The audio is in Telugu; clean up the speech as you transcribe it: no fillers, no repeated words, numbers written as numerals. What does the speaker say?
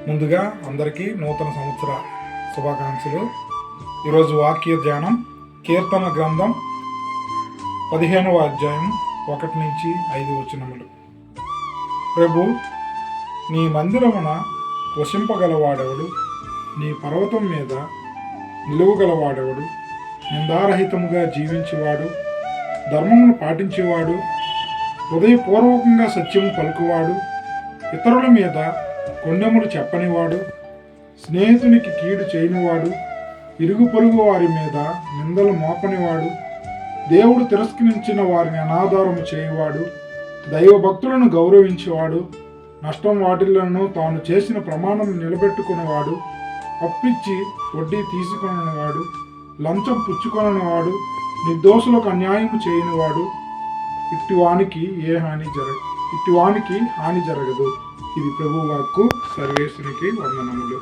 ముందుగా అందరికీ నూతన సంవత్సర శుభాకాంక్షలు. ఈరోజు వాక్య ధ్యానం కీర్తన గ్రంథం 15వ అధ్యాయం 1 నుంచి 5 వచనములు. ప్రభు, నీ మందిరమున వసింపగలవాడెవడు? నీ పర్వతం మీద నిలువగలవాడెవడు? నిందారహితముగా జీవించేవాడు, ధర్మమును పాటించేవాడు, హృదయపూర్వకంగా సత్యము పలుకువాడు, ఇతరుల మీద కొండెములు చెప్పనివాడు, స్నేహితునికి కీడు చేయనివాడు, ఇరుగు పొరుగు వారి మీద నిందలు మోపనివాడు, దేవుడు తిరస్కరించిన వారిని అనాధారము చేయువాడు, దైవభక్తులను గౌరవించేవాడు, నష్టం వాటిల్లను తాను చేసిన ప్రమాణం నిలబెట్టుకునేవాడు, అప్పిచ్చి వడ్డీ తీసుకొనివాడు, లంచం పుచ్చుకొనివాడు, నిర్దోషులకు అన్యాయం చేయనివాడు, ఇట్టివానికి హాని జరగదు. ఇది ప్రభువు వాక్కు. సర్వేశ్వరునికి వందనములు.